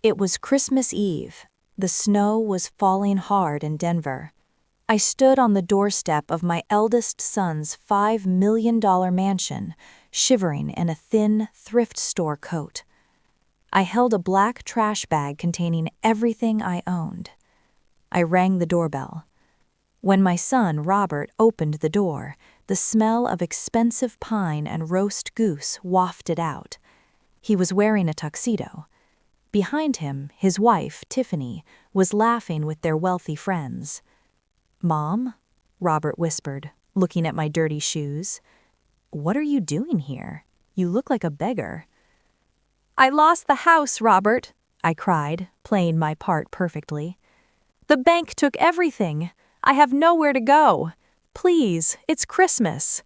It was Christmas Eve. The snow was falling hard in Denver. I stood on the doorstep of my eldest son's $5 million mansion, shivering in a thin thrift store coat. I held a black trash bag containing everything I owned. I rang the doorbell. When my son, Robert, opened the door, the smell of expensive pine and roast goose wafted out. He was wearing a tuxedo. Behind him, his wife, Tiffany, was laughing with their wealthy friends. "Mom," Robert whispered, looking at my dirty shoes. "What are you doing here? You look like a beggar." "I lost the house, Robert," I cried, playing my part perfectly. "The bank took everything. I have nowhere to go. Please, it's Christmas."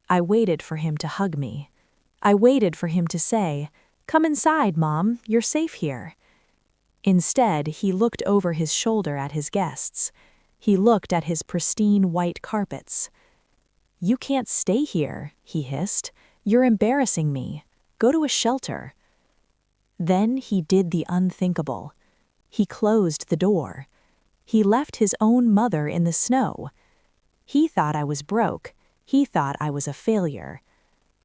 I waited for him to hug me. I waited for him to say, "Come inside, Mom, you're safe here." Instead, he looked over his shoulder at his guests. He looked at his pristine white carpets. "You can't stay here," he hissed. "You're embarrassing me. Go to a shelter." Then he did the unthinkable. He closed the door. He left his own mother in the snow. He thought I was broke. He thought I was a failure.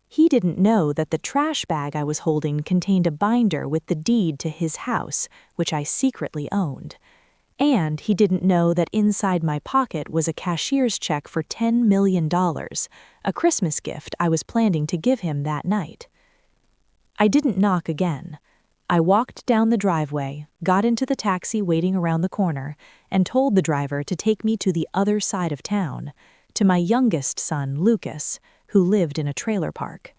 He didn't know that the trash bag I was holding contained a binder with the deed to his house, which I secretly owned. And he didn't know that inside my pocket was a cashier's check for $10 million, a Christmas gift I was planning to give him that night. I didn't knock again. I walked down the driveway, got into the taxi waiting around the corner, and told the driver to take me to the other side of town, to my youngest son, Lucas, who lived in a trailer park.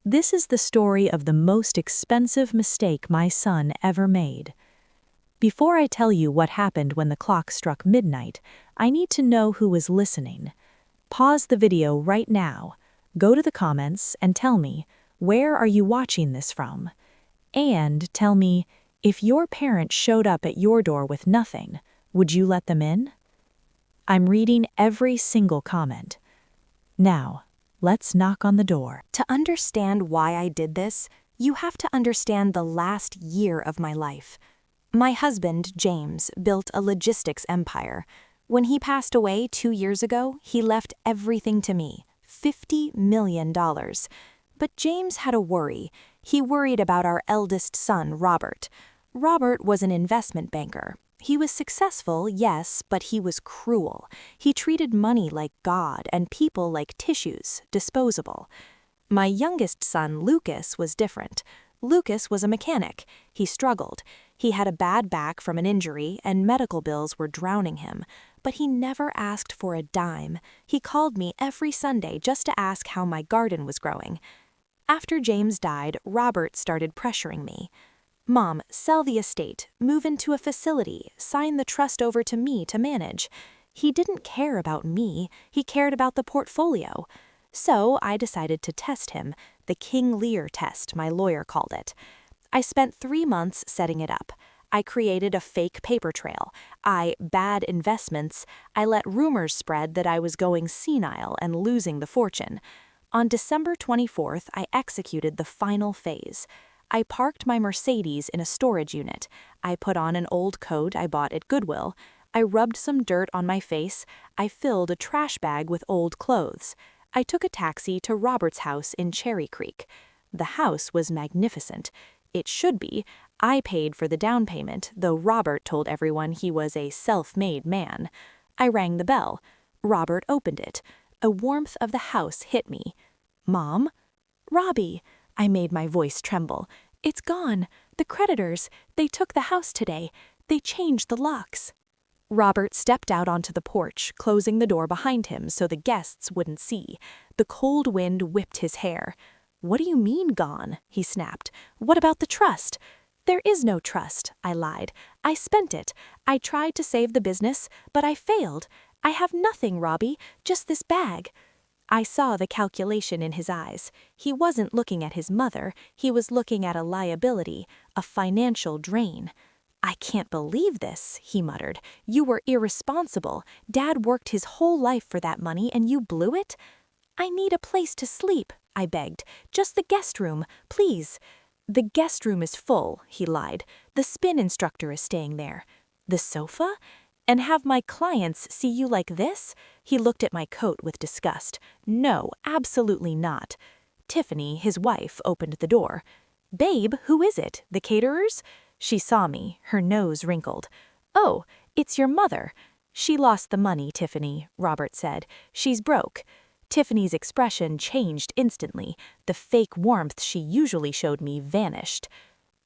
This is the story of the most expensive mistake my son ever made. Before I tell you what happened when the clock struck midnight, I need to know who is listening. Pause the video right now, go to the comments and tell me, where are you watching this from? And tell me, if your parents showed up at your door with nothing, would you let them in? I'm reading every single comment. Now, let's knock on the door. To understand why I did this, you have to understand the last year of my life. My husband, James, built a logistics empire. When he passed away 2 years ago, he left everything to me, $50 million. But James had a worry. He worried about our eldest son, Robert. Robert was an investment banker. He was successful, yes, but he was cruel. He treated money like God and people like tissues, disposable. My youngest son, Lucas, was different. Lucas was a mechanic. He struggled. He had a bad back from an injury, and medical bills were drowning him. But he never asked for a dime. He called me every Sunday just to ask how my garden was growing. After James died, Robert started pressuring me. "Mom, sell the estate, move into a facility, sign the trust over to me to manage." He didn't care about me, he cared about the portfolio. So I decided to test him, the King Lear test, my lawyer called it. I spent 3 months setting it up. I created a fake paper trail. Bad investments. I let rumors spread that I was going senile and losing the fortune. On December 24th, I executed the final phase. I parked my Mercedes in a storage unit. I put on an old coat I bought at Goodwill. I rubbed some dirt on my face. I filled a trash bag with old clothes. I took a taxi to Robert's house in Cherry Creek. The house was magnificent. It should be. I paid for the down payment, though Robert told everyone he was a self-made man. I rang the bell. Robert opened it. A warmth of the house hit me. "Mom?" "Robbie," I made my voice tremble. "It's gone. The creditors, they took the house today. They changed the locks." Robert stepped out onto the porch, closing the door behind him so the guests wouldn't see. The cold wind whipped his hair. "What do you mean gone?" he snapped. "What about the trust?" "There is no trust," I lied. "I spent it. I tried to save the business, but I failed. I have nothing, Robbie, just this bag." I saw the calculation in his eyes. He wasn't looking at his mother, he was looking at a liability, a financial drain. "I can't believe this," he muttered. "You were irresponsible. Dad worked his whole life for that money and you blew it?" "I need a place to sleep," I begged. "Just the guest room, please." "The guest room is full," he lied. "The spin instructor is staying there." "The sofa? And have my clients see you like this?" He looked at my coat with disgust. "No, absolutely not." Tiffany, his wife, opened the door. "Babe, who is it? The caterers?" She saw me, her nose wrinkled. "Oh, it's your mother." "She lost the money, Tiffany," Robert said. "She's broke." Tiffany's expression changed instantly. The fake warmth she usually showed me vanished.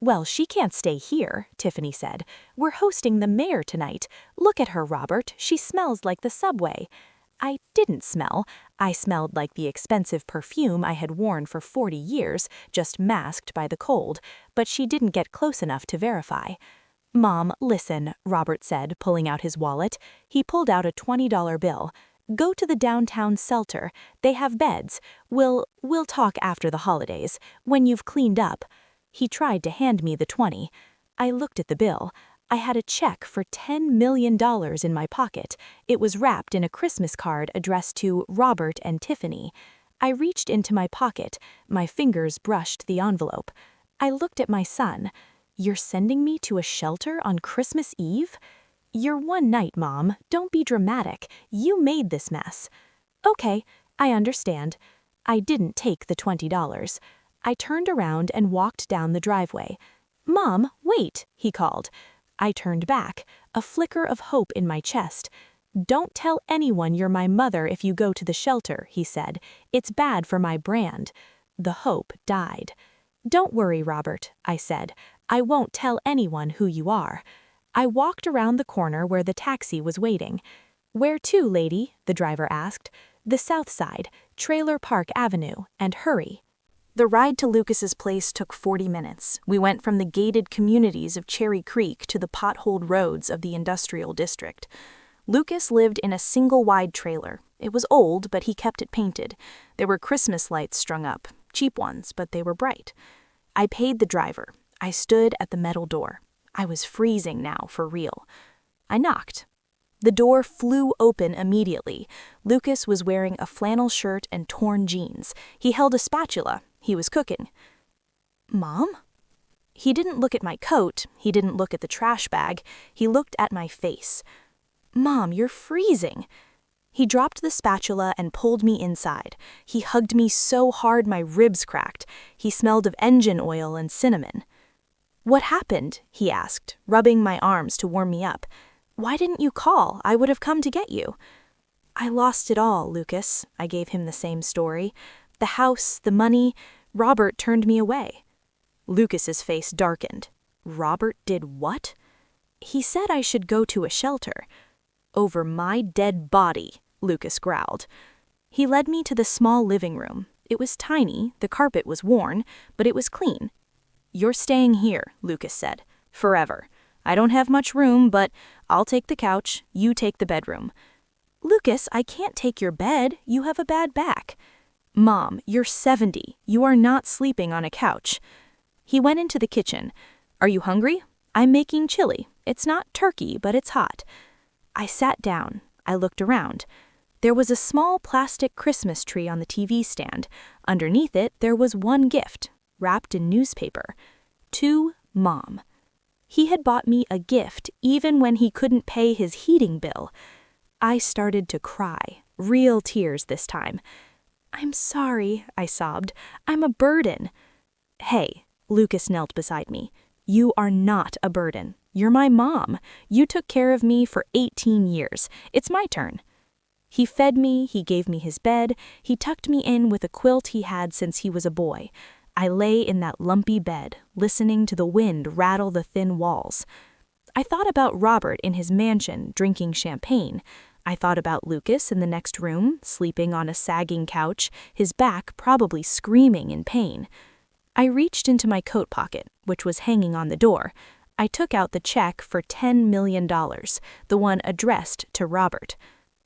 "Well, she can't stay here," Tiffany said. "We're hosting the mayor tonight. Look at her, Robert. She smells like the subway." I didn't smell. I smelled like the expensive perfume I had worn for 40 years, just masked by the cold, but she didn't get close enough to verify. "Mom, listen," Robert said, pulling out his wallet. He pulled out a $20 bill. "Go to the downtown shelter. They have beds. We'll talk after the holidays, when you've cleaned up." He tried to hand me the 20. I looked at the bill. I had a check for $10 million in my pocket. It was wrapped in a Christmas card addressed to Robert and Tiffany. I reached into my pocket. My fingers brushed the envelope. I looked at my son. "You're sending me to a shelter on Christmas Eve?" "You're one night, Mom. Don't be dramatic. You made this mess." "Okay, I understand." I didn't take the $20. I turned around and walked down the driveway. "Mom, wait," he called. I turned back, a flicker of hope in my chest. "Don't tell anyone you're my mother if you go to the shelter," he said. "It's bad for my brand." The hope died. "Don't worry, Robert," I said. "I won't tell anyone who you are." I walked around the corner where the taxi was waiting. "Where to, lady?" the driver asked. "The south side, Trailer Park Avenue, and hurry." The ride to Lucas's place took 40 minutes. We went from the gated communities of Cherry Creek to the potholed roads of the industrial district. Lucas lived in a single-wide trailer. It was old, but he kept it painted. There were Christmas lights strung up, cheap ones, but they were bright. I paid the driver. I stood at the metal door. I was freezing now, for real. I knocked. The door flew open immediately. Lucas was wearing a flannel shirt and torn jeans. He held a spatula. He was cooking. "Mom?" He didn't look at my coat. He didn't look at the trash bag. He looked at my face. "Mom, you're freezing." He dropped the spatula and pulled me inside. He hugged me so hard my ribs cracked. He smelled of engine oil and cinnamon. "What happened?" he asked, rubbing my arms to warm me up. "Why didn't you call? I would have come to get you." "I lost it all, Lucas." I gave him the same story. "The house, the money. Robert turned me away." Lucas's face darkened. "Robert did what?" "He said I should go to a shelter." "Over my dead body," Lucas growled. He led me to the small living room. It was tiny, the carpet was worn, but it was clean. "You're staying here," Lucas said. "Forever. I don't have much room, but I'll take the couch, you take the bedroom." "Lucas, I can't take your bed. You have a bad back." "Mom, you're 70. You are not sleeping on a couch." He went into the kitchen. "Are you hungry? I'm making chili. It's not turkey, but it's hot." I sat down. I looked around. There was a small plastic Christmas tree on the TV stand. Underneath it, there was one gift, wrapped in newspaper. To Mom. He had bought me a gift even when he couldn't pay his heating bill. I started to cry, real tears this time. "I'm sorry," I sobbed. "I'm a burden." "Hey," Lucas knelt beside me. "You are not a burden. You're my mom. You took care of me for 18 years. It's my turn." He fed me, he gave me his bed, he tucked me in with a quilt he had since he was a boy. I lay in that lumpy bed, listening to the wind rattle the thin walls. I thought about Robert in his mansion, drinking champagne. I thought about Lucas in the next room, sleeping on a sagging couch, his back probably screaming in pain. I reached into my coat pocket, which was hanging on the door. I took out the check for $10 million, the one addressed to Robert.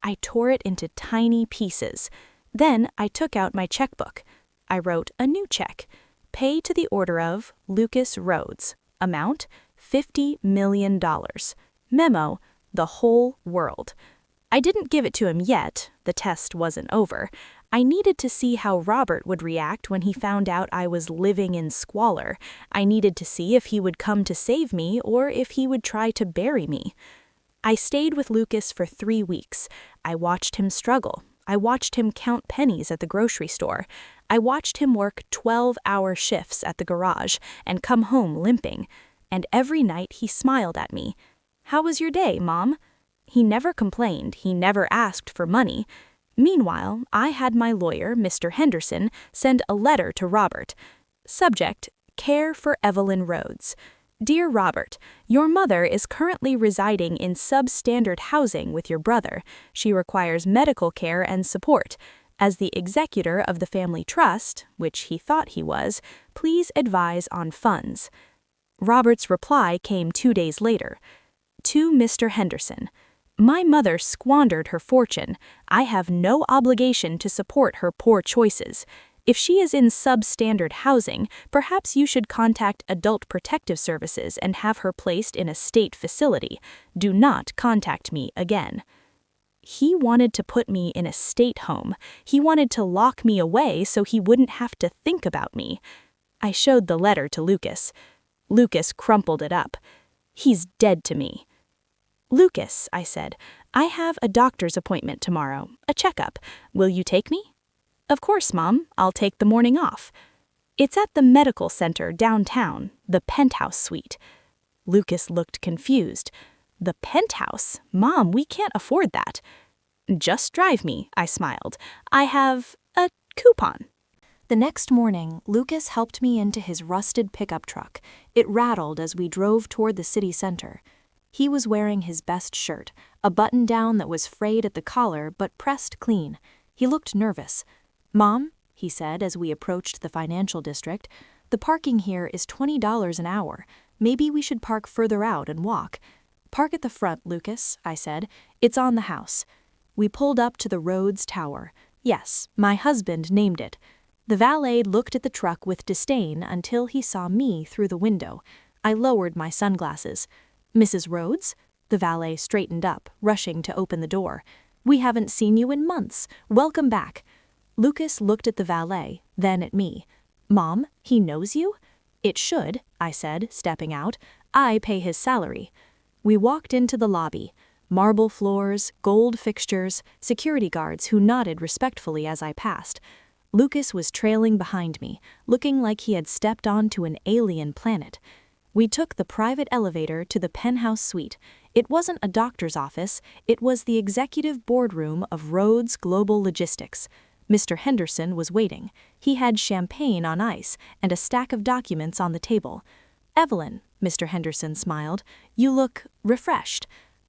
I tore it into tiny pieces. Then I took out my checkbook. I wrote a new check. Pay to the order of Lucas Rhodes. Amount, $50 million. Memo, the whole world. I didn't give it to him yet. The test wasn't over. I needed to see how Robert would react when he found out I was living in squalor. I needed to see if he would come to save me or if he would try to bury me. I stayed with Lucas for 3 weeks. I watched him struggle. I watched him count pennies at the grocery store. I watched him work 12-hour shifts at the garage and come home limping. And every night he smiled at me. "How was your day, Mom?" He never complained. He never asked for money. Meanwhile, I had my lawyer, Mr. Henderson, send a letter to Robert. Subject: Care for Evelyn Rhodes. Dear Robert, your mother is currently residing in substandard housing with your brother. She requires medical care and support. As the executor of the family trust, which he thought he was, please advise on funds. Robert's reply came 2 days later. To Mr. Henderson, my mother squandered her fortune. I have no obligation to support her poor choices. If she is in substandard housing, perhaps you should contact Adult Protective Services and have her placed in a state facility. Do not contact me again. He wanted to put me in a state home. He wanted to lock me away so he wouldn't have to think about me. I showed the letter to Lucas. Lucas crumpled it up. He's dead to me. Lucas, I said, I have a doctor's appointment tomorrow, a checkup. Will you take me? Of course, Mom. I'll take the morning off. It's at the medical center downtown, the penthouse suite. Lucas looked confused. The penthouse? Mom, we can't afford that. Just drive me, I smiled. I have a coupon. The next morning, Lucas helped me into his rusted pickup truck. It rattled as we drove toward the city center. He was wearing his best shirt, a button-down that was frayed at the collar but pressed clean. He looked nervous. Mom, he said as we approached the financial district, the parking here is $20 an hour. Maybe we should park further out and walk. Park at the front, Lucas, I said. It's on the house. We pulled up to the Rhodes Tower. Yes, my husband named it. The valet looked at the truck with disdain until he saw me through the window. I lowered my sunglasses. Mrs. Rhodes? The valet straightened up, rushing to open the door. We haven't seen you in months. Welcome back. Lucas looked at the valet, then at me. Mom, he knows you? It should, I said, stepping out. I pay his salary. We walked into the lobby. Marble floors, gold fixtures, security guards who nodded respectfully as I passed. Lucas was trailing behind me, looking like he had stepped onto an alien planet. We took the private elevator to the penthouse suite. It wasn't a doctor's office, it was the executive boardroom of Rhodes Global Logistics. Mr. Henderson was waiting. He had champagne on ice and a stack of documents on the table. Evelyn, Mr. Henderson smiled, you look refreshed.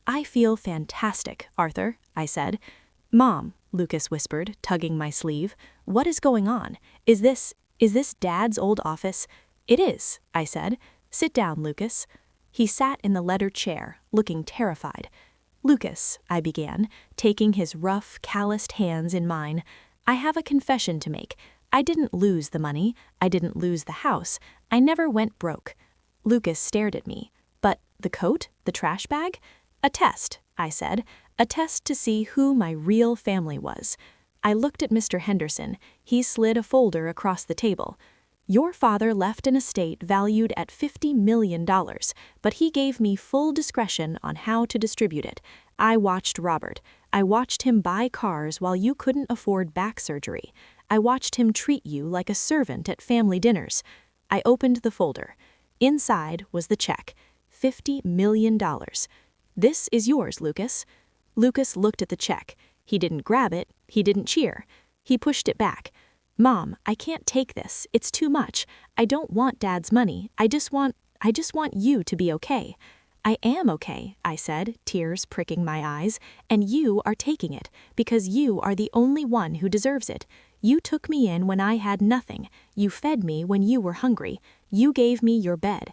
I feel fantastic, Arthur, I said. Mom, Lucas whispered, tugging my sleeve, what is going on? Is this Dad's old office? It is, I said. Sit down, Lucas. He sat in the leather chair, looking terrified. Lucas, I began, taking his rough, calloused hands in mine. I have a confession to make. I didn't lose the money. I didn't lose the house. I never went broke. Lucas stared at me. But the coat? The trash bag? A test, I said. A test to see who my real family was. I looked at Mr. Henderson. He slid a folder across the table. Your father left an estate valued at $50 million, but he gave me full discretion on how to distribute it. I watched Robert. I watched him buy cars while you couldn't afford back surgery. I watched him treat you like a servant at family dinners. I opened the folder. Inside was the check. $50 million. This is yours, Lucas. Lucas looked at the check. He didn't grab it. He didn't cheer. He pushed it back. Mom, I can't take this. It's too much. I don't want Dad's money. I just want you to be okay. I am okay, I said, tears pricking my eyes, and you are taking it because you are the only one who deserves it. You took me in when I had nothing. You fed me when you were hungry. You gave me your bed.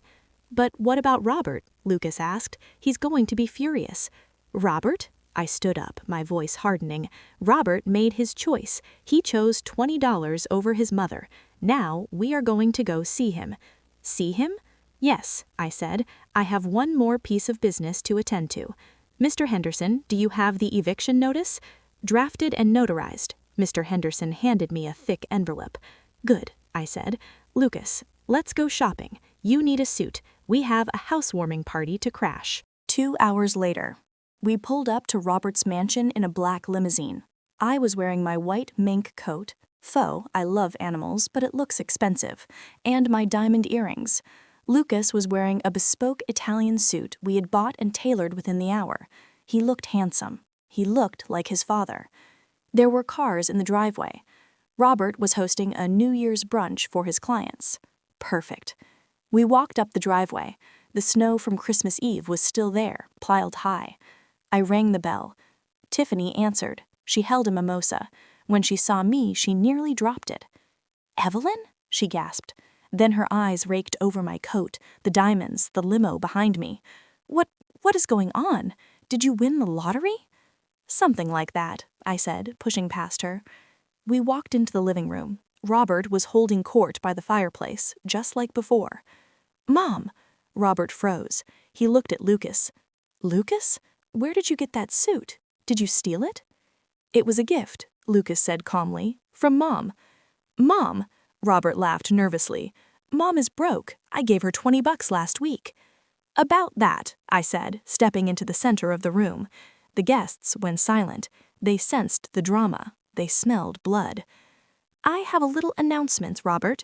But what about Robert? Lucas asked. He's going to be furious. Robert? I stood up, my voice hardening. Robert made his choice. He chose $20 over his mother. Now we are going to go see him. See him? Yes, I said. I have one more piece of business to attend to. Mr. Henderson, do you have the eviction notice? Drafted and notarized. Mr. Henderson handed me a thick envelope. "Good," I said. "Lucas, let's go shopping. You need a suit. We have a housewarming party to crash." 2 hours later, we pulled up to Robert's mansion in a black limousine. I was wearing my white mink coat, faux, I love animals, but it looks expensive, and my diamond earrings. Lucas was wearing a bespoke Italian suit we had bought and tailored within the hour. He looked handsome. He looked like his father. There were cars in the driveway. Robert was hosting a New Year's brunch for his clients. Perfect. We walked up the driveway. The snow from Christmas Eve was still there, piled high. I rang the bell. Tiffany answered. She held a mimosa. When she saw me, she nearly dropped it. "Evelyn?" she gasped. Then her eyes raked over my coat, the diamonds, the limo behind me. What is going on? Did you win the lottery?" "Something like that," I said, pushing past her. We walked into the living room. Robert was holding court by the fireplace, just like before. "Mom!" Robert froze. He looked at Lucas. "Lucas? Where did you get that suit? Did you steal it?" "It was a gift," Lucas said calmly, "from Mom." "Mom?" Robert laughed nervously. "Mom is broke. I gave her $20 last week." "About that," I said, stepping into the center of the room. The guests went silent. They sensed the drama. They smelled blood. "I have a little announcement, Robert."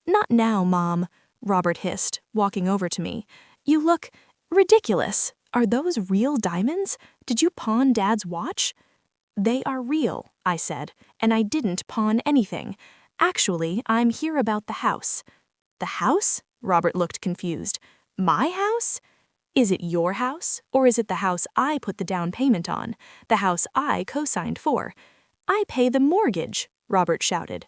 "Not now, Mom," Robert hissed, walking over to me. "You look ridiculous. Are those real diamonds? Did you pawn Dad's watch?" "They are real," I said, "and I didn't pawn anything. Actually, I'm here about the house." "The house?" Robert looked confused. "My house? Is it your house, or is it the house I put the down payment on, the house I co-signed for?" "I pay the mortgage," Robert shouted.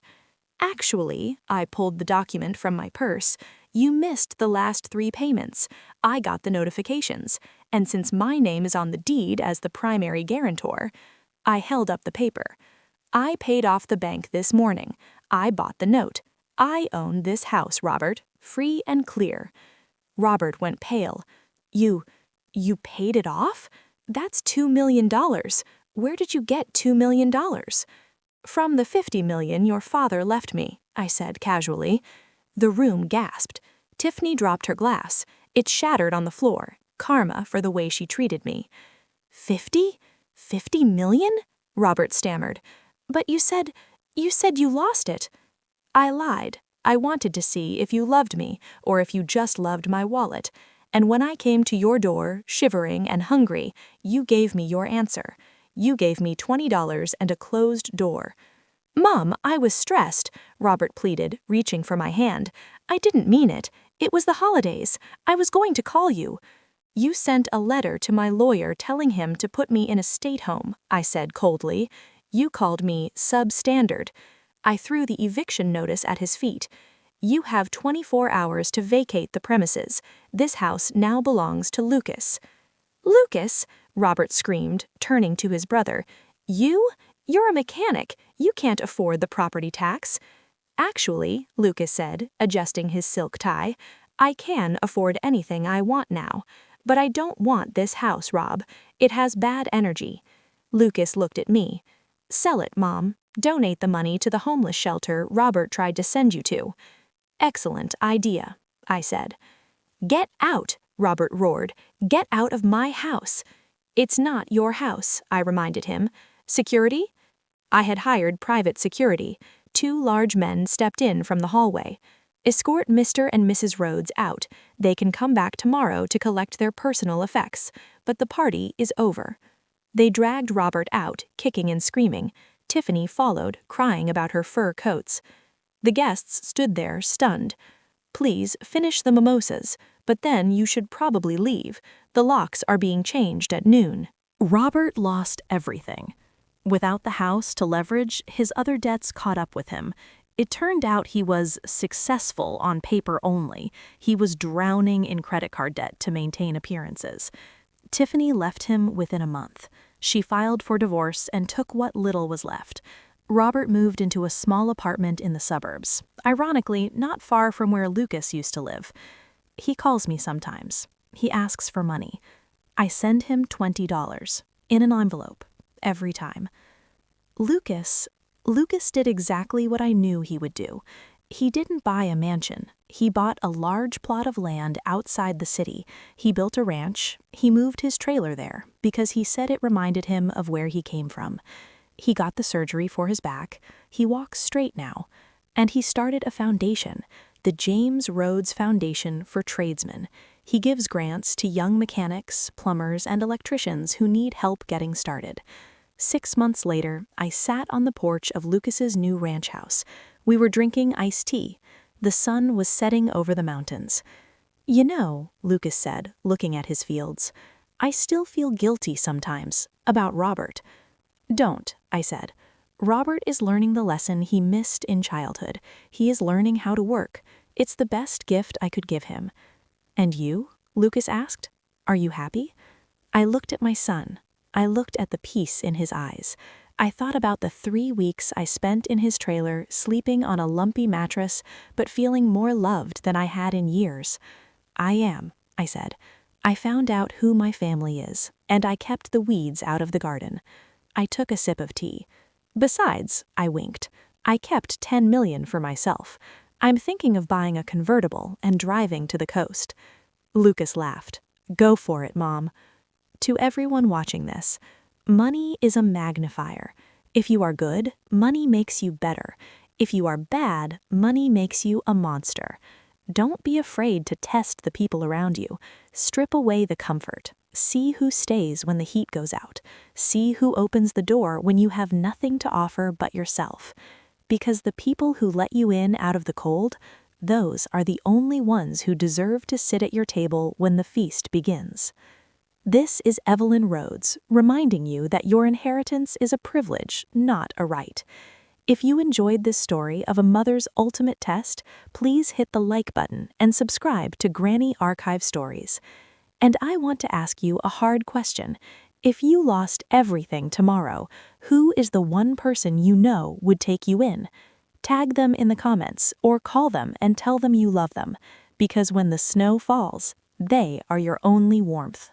"Actually," I pulled the document from my purse, "you missed the last 3 payments. I got the notifications, and since my name is on the deed as the primary guarantor," I held up the paper. "I paid off the bank this morning. I bought the note. I own this house, Robert, free and clear." Robert went pale. You paid it off? That's $2 million. Where did you get $2 million? "From the $50 million your father left me," I said casually. The room gasped. Tiffany dropped her glass. It shattered on the floor, karma for the way she treated me. "50 million?" Robert stammered. "But you said you lost it." "I lied. I wanted to see if you loved me, or if you just loved my wallet. And when I came to your door, shivering and hungry, you gave me your answer. You gave me $20 and a closed door." "Mom, I was stressed," Robert pleaded, reaching for my hand. "I didn't mean it. It was the holidays. I was going to call you." "You sent a letter to my lawyer telling him to put me in a state home," I said coldly. "You called me substandard." I threw the eviction notice at his feet. "You have 24 hours to vacate the premises. This house now belongs to Lucas." "Lucas?" Robert screamed, turning to his brother. You're a mechanic. You can't afford the property tax." "Actually," Lucas said, adjusting his silk tie, "I can afford anything I want now. But I don't want this house, Rob. It has bad energy." Lucas looked at me. "Sell it, Mom. Donate the money to the homeless shelter Robert tried to send you to." "Excellent idea," I said. "Get out," Robert roared. "Get out of my house." "It's not your house," I reminded him. "Security?" I had hired private security. 2 large men stepped in from the hallway. "Escort Mr. and Mrs. Rhodes out. They can come back tomorrow to collect their personal effects, but the party is over." They dragged Robert out, kicking and screaming. Tiffany followed, crying about her fur coats. The guests stood there, stunned. "Please finish the mimosas, but then you should probably leave. The locks are being changed at noon." Robert lost everything. Without the house to leverage, his other debts caught up with him. It turned out he was successful on paper only. He was drowning in credit card debt to maintain appearances. Tiffany left him within a month. She filed for divorce and took what little was left. Robert moved into a small apartment in the suburbs, ironically not far from where Lucas used to live. He calls me sometimes. He asks for money. I send him $20 in an envelope every time. Lucas, Lucas did exactly what I knew he would do. He didn't buy a mansion. He bought a large plot of land outside the city. He built a ranch. He moved his trailer there because he said it reminded him of where he came from. He got the surgery for his back. He walks straight now. And he started a foundation, the James Rhodes Foundation for Tradesmen. He gives grants to young mechanics, plumbers, and electricians who need help getting started. 6 months later, I sat on the porch of Lucas's new ranch house. We were drinking iced tea. The sun was setting over the mountains. "You know," Lucas said, looking at his fields, "I still feel guilty sometimes about Robert." "Don't," I said. "Robert is learning the lesson he missed in childhood. He is learning how to work. It's the best gift I could give him." "And you?" Lucas asked. "Are you happy?" I looked at my son. I looked at the peace in his eyes. I thought about the 3 weeks I spent in his trailer, sleeping on a lumpy mattress, but feeling more loved than I had in years. "I am," I said. "I found out who my family is, and I kept the weeds out of the garden." I took a sip of tea. "Besides," I winked, "I kept 10 million for myself. I'm thinking of buying a convertible and driving to the coast." Lucas laughed. "Go for it, Mom." To everyone watching this, money is a magnifier. If you are good, money makes you better. If you are bad, money makes you a monster. Don't be afraid to test the people around you. Strip away the comfort. See who stays when the heat goes out. See who opens the door when you have nothing to offer but yourself. Because the people who let you in out of the cold, those are the only ones who deserve to sit at your table when the feast begins. This is Evelyn Rhodes, reminding you that your inheritance is a privilege, not a right. If you enjoyed this story of a mother's ultimate test, please hit the like button and subscribe to Granny Archive Stories. And I want to ask you a hard question. If you lost everything tomorrow, who is the one person you know would take you in? Tag them in the comments or call them and tell them you love them, because when the snow falls, they are your only warmth.